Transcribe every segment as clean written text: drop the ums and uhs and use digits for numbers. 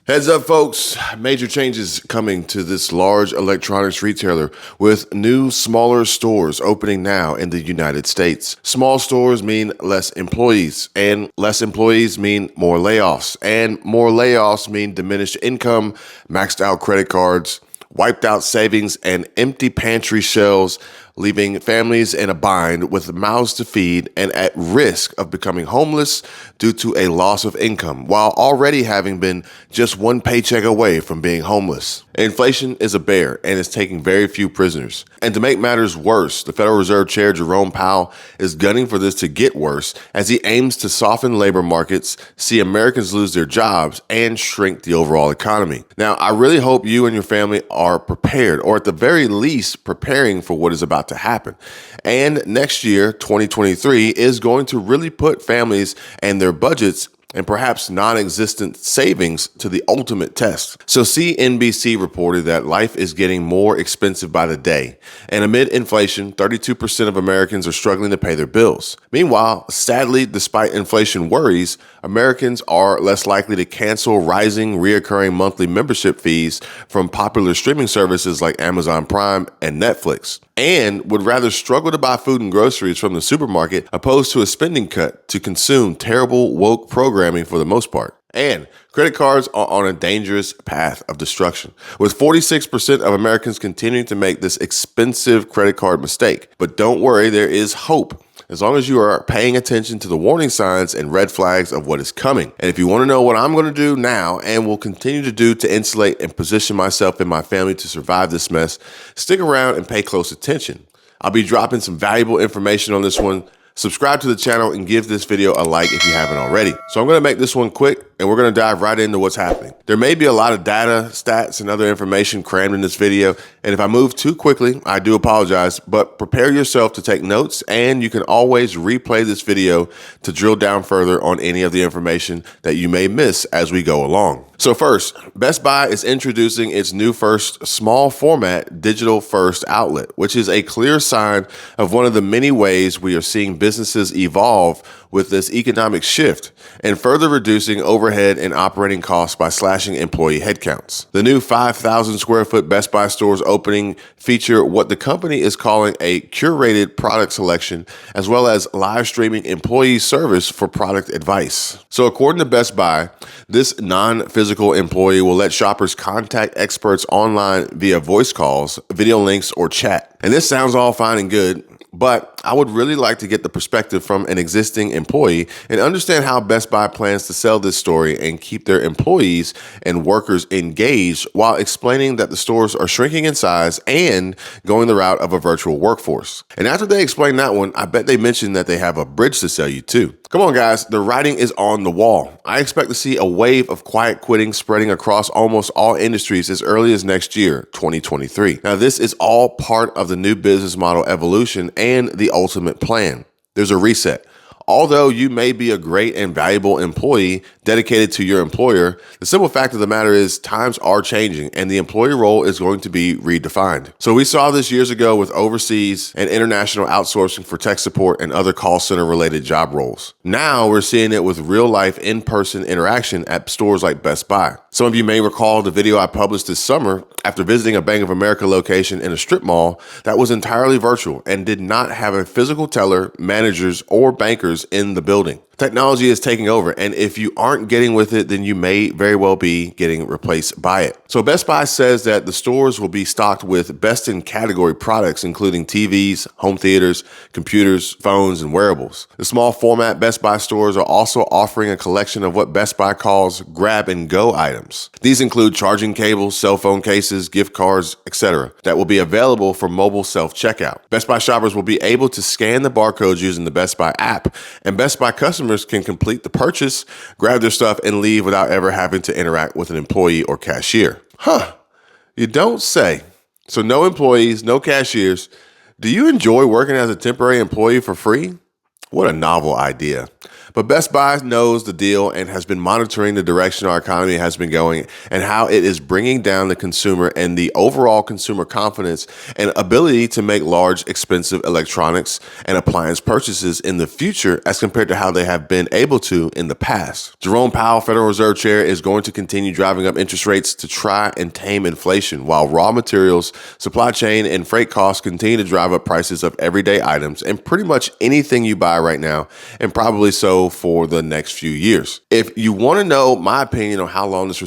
Heads up, folks. Major changes coming to this large electronics retailer with new, smaller stores opening now in the United States. Small stores mean less employees, and less employees mean more layoffs, and more layoffs mean diminished income, maxed out credit cards, wiped out savings, and empty pantry shelves, leaving families in a bind with mouths to feed and at risk of becoming homeless due to a loss of income, while already having been just one paycheck away from being homeless. Inflation is a bear and is taking very few prisoners. And to make matters worse, the Federal Reserve Chair Jerome Powell is gunning for this to get worse as he aims to soften labor markets, see Americans lose their jobs, and shrink the overall economy. Now, I really hope you and your family are prepared, or at the very least, preparing for what is about to happen. And next year, 2023, is going to really put families and their budgets and perhaps non-existent savings to the ultimate test. So CNBC reported that life is getting more expensive by the day. And amid inflation, 32% of Americans are struggling to pay their bills. Meanwhile, sadly, despite inflation worries, Americans are less likely to cancel rising, reoccurring monthly membership fees from popular streaming services like Amazon Prime and Netflix, and would rather struggle to buy food and groceries from the supermarket opposed to a spending cut to consume terrible woke programming for the most part. And credit cards are on a dangerous path of destruction, with 46% of Americans continuing to make this expensive credit card mistake. But don't worry, there is hope, as long as you are paying attention to the warning signs and red flags of what is coming. And if you want to know what I'm going to do now and will continue to do to insulate and position myself and my family to survive this mess, stick around and pay close attention. I'll be dropping some valuable information on this one. Subscribe to the channel and give this video a like if you haven't already. So I'm going to make this one quick and we're going to dive right into what's happening. There may be a lot of data, stats, and other information crammed in this video. And if I move too quickly, I do apologize, but prepare yourself to take notes and you can always replay this video to drill down further on any of the information that you may miss as we go along. So first, Best Buy is introducing its new first small format digital first outlet, which is a clear sign of one of the many ways we are seeing businesses evolve with this economic shift and further reducing overhead and operating costs by slashing employee headcounts. The new 5,000 square foot Best Buy stores opening feature what the company is calling a curated product selection, as well as live streaming employee service for product advice. So according to Best Buy, this non-physical employee will let shoppers contact experts online via voice calls, video links, or chat. And this sounds all fine and good, but I would really like to get the perspective from an existing employee and understand how Best Buy plans to sell this story and keep their employees and workers engaged while explaining that the stores are shrinking in size and going the route of a virtual workforce. And after they explain that one, I bet they mentioned that they have a bridge to sell you too. Come on, guys, the writing is on the wall. I expect to see a wave of quiet quitting spreading across almost all industries as early as next year, 2023. Now, this is all part of the new business model evolution and the ultimate plan. There's a reset. Although you may be a great and valuable employee dedicated to your employer, the simple fact of the matter is times are changing and the employee role is going to be redefined. So we saw this years ago with overseas and international outsourcing for tech support and other call center related job roles. Now we're seeing it with real life in-person interaction at stores like Best Buy. Some of you may recall the video I published this summer after visiting a Bank of America location in a strip mall that was entirely virtual and did not have a physical teller, managers, or bankers in the building. Technology is taking over, and if you aren't getting with it, then you may very well be getting replaced by it. So Best Buy says that the stores will be stocked with best-in-category products, including TVs, home theaters, computers, phones, and wearables. The small format Best Buy stores are also offering a collection of what Best Buy calls grab-and-go items. These include charging cables, cell phone cases, gift cards, etc., that will be available for mobile self-checkout. Best Buy shoppers will be able to scan the barcodes using the Best Buy app, and Best Buy customers can complete the purchase, grab their stuff, and leave without ever having to interact with an employee or cashier. You don't say. So no employees, no cashiers. Do you enjoy working as a temporary employee for free? What a novel idea. But Best Buy knows the deal and has been monitoring the direction our economy has been going and how it is bringing down the consumer and the overall consumer confidence and ability to make large, expensive electronics and appliance purchases in the future as compared to how they have been able to in the past. Jerome Powell, Federal Reserve Chair, is going to continue driving up interest rates to try and tame inflation, while raw materials, supply chain, and freight costs continue to drive up prices of everyday items and pretty much anything you buy right now, and probably so for the next few years. If you want to know my opinion on how long this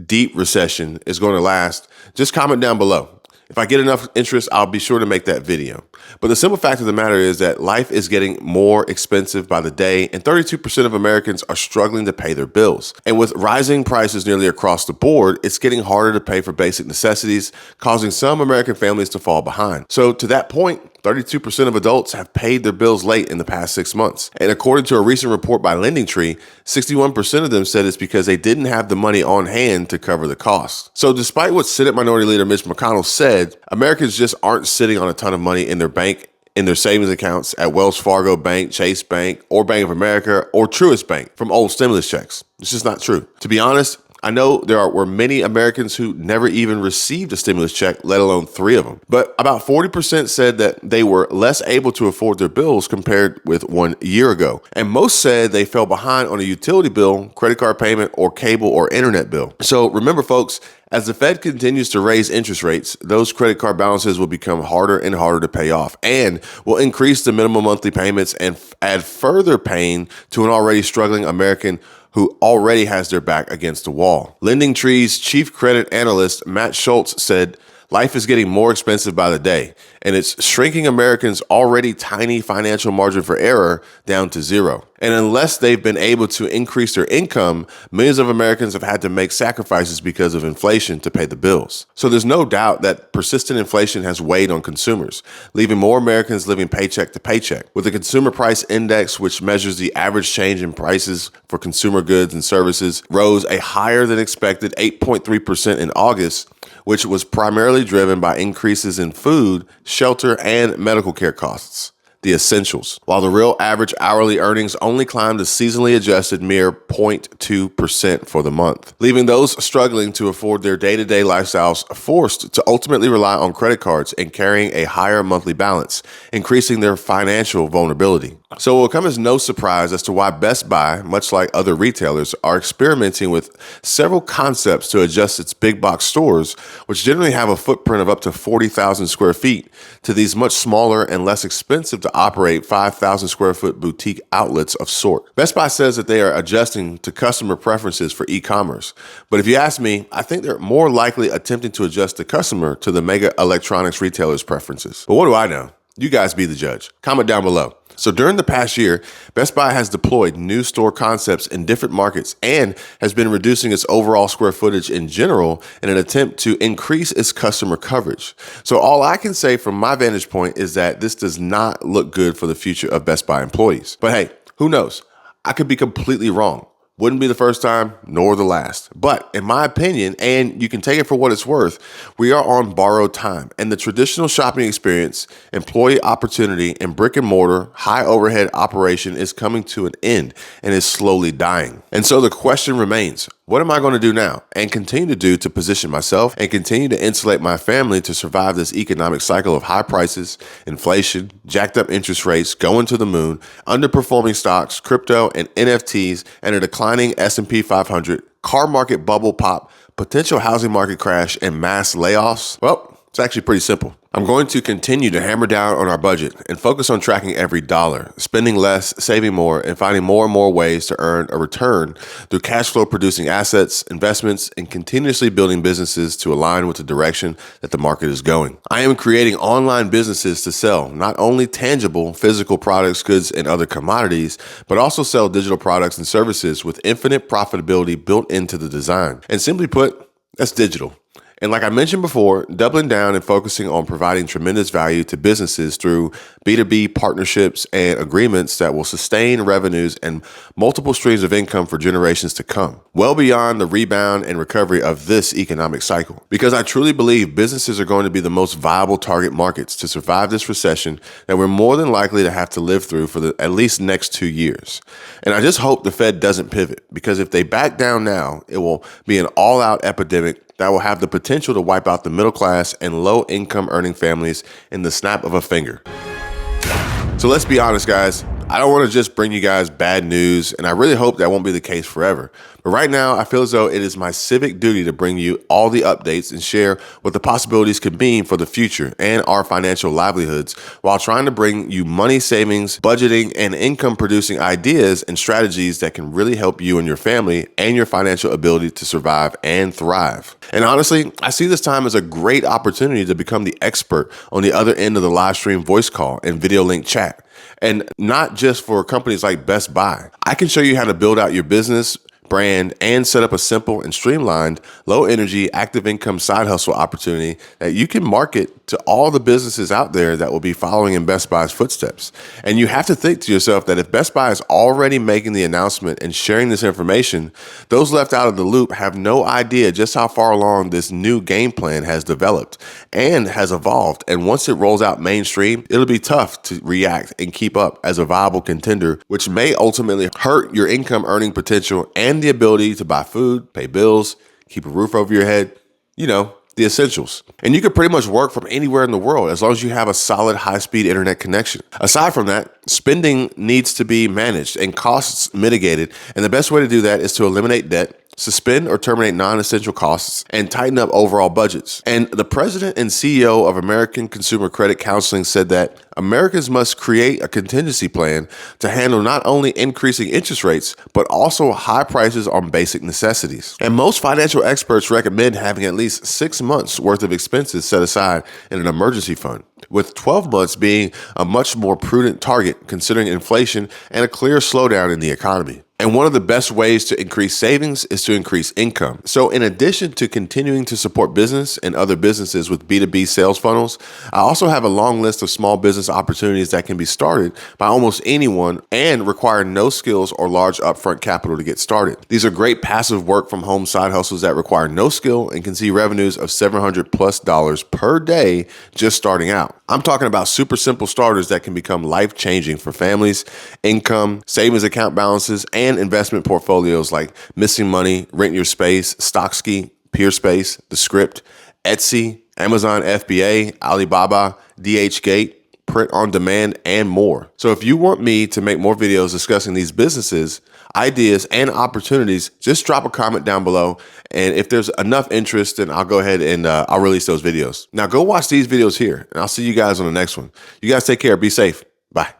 deep recession is going to last, just comment down below. If I get enough interest, I'll be sure to make that video. But the simple fact of the matter is that life is getting more expensive by the day, and 32% of Americans are struggling to pay their bills. And with rising prices nearly across the board, it's getting harder to pay for basic necessities, causing some American families to fall behind. So to that point, 32% of adults have paid their bills late in the past 6 months. And according to a recent report by LendingTree, 61% of them said it's because they didn't have the money on hand to cover the costs. So despite what Senate Minority Leader Mitch McConnell said, Americans just aren't sitting on a ton of money in their bank, in their savings accounts at Wells Fargo Bank, Chase Bank, or Bank of America, or Truist Bank from old stimulus checks. It's just not true. To be honest, I know were many Americans who never even received a stimulus check, let alone 3 of them. But about 40% said that they were less able to afford their bills compared with 1 year ago. And most said they fell behind on a utility bill, credit card payment, or cable or internet bill. So remember, folks, as the Fed continues to raise interest rates, those credit card balances will become harder and harder to pay off and will increase the minimum monthly payments and add further pain to an already struggling American who already has their back against the wall. LendingTree's chief credit analyst, Matt Schultz, said, "Life is getting more expensive by the day, and it's shrinking Americans' already tiny financial margin for error down to zero. And unless they've been able to increase their income, millions of Americans have had to make sacrifices because of inflation to pay the bills." So there's no doubt that persistent inflation has weighed on consumers, leaving more Americans living paycheck to paycheck. With the Consumer Price Index, which measures the average change in prices for consumer goods and services, rose a higher than expected 8.3% in August, which was primarily driven by increases in food, shelter, and medical care costs, the essentials, while the real average hourly earnings only climbed a seasonally adjusted mere 0.2% for the month, leaving those struggling to afford their day-to-day lifestyles forced to ultimately rely on credit cards and carrying a higher monthly balance, increasing their financial vulnerability. So it will come as no surprise as to why Best Buy, much like other retailers, are experimenting with several concepts to adjust its big box stores, which generally have a footprint of up to 40,000 square feet, to these much smaller and less expensive to operate 5,000 square foot boutique outlets of sort. Best Buy says that they are adjusting to customer preferences for e-commerce. But if you ask me, I think they're more likely attempting to adjust the customer to the mega electronics retailers' preferences. But what do I know? You guys be the judge. Comment down below. So during the past year, Best Buy has deployed new store concepts in different markets and has been reducing its overall square footage in general in an attempt to increase its customer coverage. So all I can say from my vantage point is that this does not look good for the future of Best Buy employees. But hey, who knows? I could be completely wrong. Wouldn't be the first time, nor the last. But in my opinion, and you can take it for what it's worth, we are on borrowed time. And the traditional shopping experience, employee opportunity, and brick and mortar, high overhead operation is coming to an end and is slowly dying. And so the question remains, what am I going to do now and continue to do to position myself and continue to insulate my family to survive this economic cycle of high prices, inflation, jacked up interest rates, going to the moon, underperforming stocks, crypto and NFTs, and a declining S&P 500, car market bubble pop, potential housing market crash, and mass layoffs? Well, it's actually pretty simple. I'm going to continue to hammer down on our budget and focus on tracking every dollar, spending less, saving more, and finding more and more ways to earn a return through cash flow producing assets, investments, and continuously building businesses to align with the direction that the market is going. I am creating online businesses to sell not only tangible physical products, goods, and other commodities, but also sell digital products and services with infinite profitability built into the design. And simply put, that's digital. And like I mentioned before, doubling down and focusing on providing tremendous value to businesses through B2B partnerships and agreements that will sustain revenues and multiple streams of income for generations to come, well beyond the rebound and recovery of this economic cycle. Because I truly believe businesses are going to be the most viable target markets to survive this recession that we're more than likely to have to live through for the at least next 2 years. And I just hope the Fed doesn't pivot, because if they back down now, it will be an all-out epidemic that will have the potential to wipe out the middle class and low income earning families in the snap of a finger. So let's be honest, guys. I don't want to just bring you guys bad news, and I really hope that won't be the case forever. But right now, I feel as though it is my civic duty to bring you all the updates and share what the possibilities could mean for the future and our financial livelihoods, while trying to bring you money savings, budgeting, and income producing ideas and strategies that can really help you and your family and your financial ability to survive and thrive. And honestly, I see this time as a great opportunity to become the expert on the other end of the live stream voice call and video link chat. And not just for companies like Best Buy. I can show you how to build out your business, brand, and set up a simple and streamlined, low-energy, active income side hustle opportunity that you can market to all the businesses out there that will be following in Best Buy's footsteps. And you have to think to yourself that if Best Buy is already making the announcement and sharing this information, those left out of the loop have no idea just how far along this new game plan has developed and has evolved. And once it rolls out mainstream, it'll be tough to react and keep up as a viable contender, which may ultimately hurt your income earning potential and the ability to buy food, pay bills, keep a roof over your head, the essentials. And you can pretty much work from anywhere in the world as long as you have a solid high-speed internet connection. Aside from that, spending needs to be managed and costs mitigated. And the best way to do that is to eliminate debt, suspend or terminate non-essential costs, and tighten up overall budgets. And the president and CEO of American Consumer Credit Counseling said that Americans must create a contingency plan to handle not only increasing interest rates, but also high prices on basic necessities. And most financial experts recommend having at least 6 months worth of expenses set aside in an emergency fund, with 12 months being a much more prudent target considering inflation and a clear slowdown in the economy. And one of the best ways to increase savings is to increase income. So in addition to continuing to support business and other businesses with B2B sales funnels, I also have a long list of small business opportunities that can be started by almost anyone and require no skills or large upfront capital to get started. These are great passive work from home side hustles that require no skill and can see revenues of $700+ per day just starting out. I'm talking about super simple starters that can become life-changing for families, income, savings account balances, and investment portfolios like Missing Money, Rent Your Space, Stocksky, Peerspace, The Script, Etsy, Amazon FBA, Alibaba, DHgate, Print on Demand, and more. So if you want me to make more videos discussing these businesses, ideas, and opportunities, just drop a comment down below. And if there's enough interest, then I'll go ahead and I'll release those videos. Now go watch these videos here, and I'll see you guys on the next one. You guys take care. Be safe. Bye.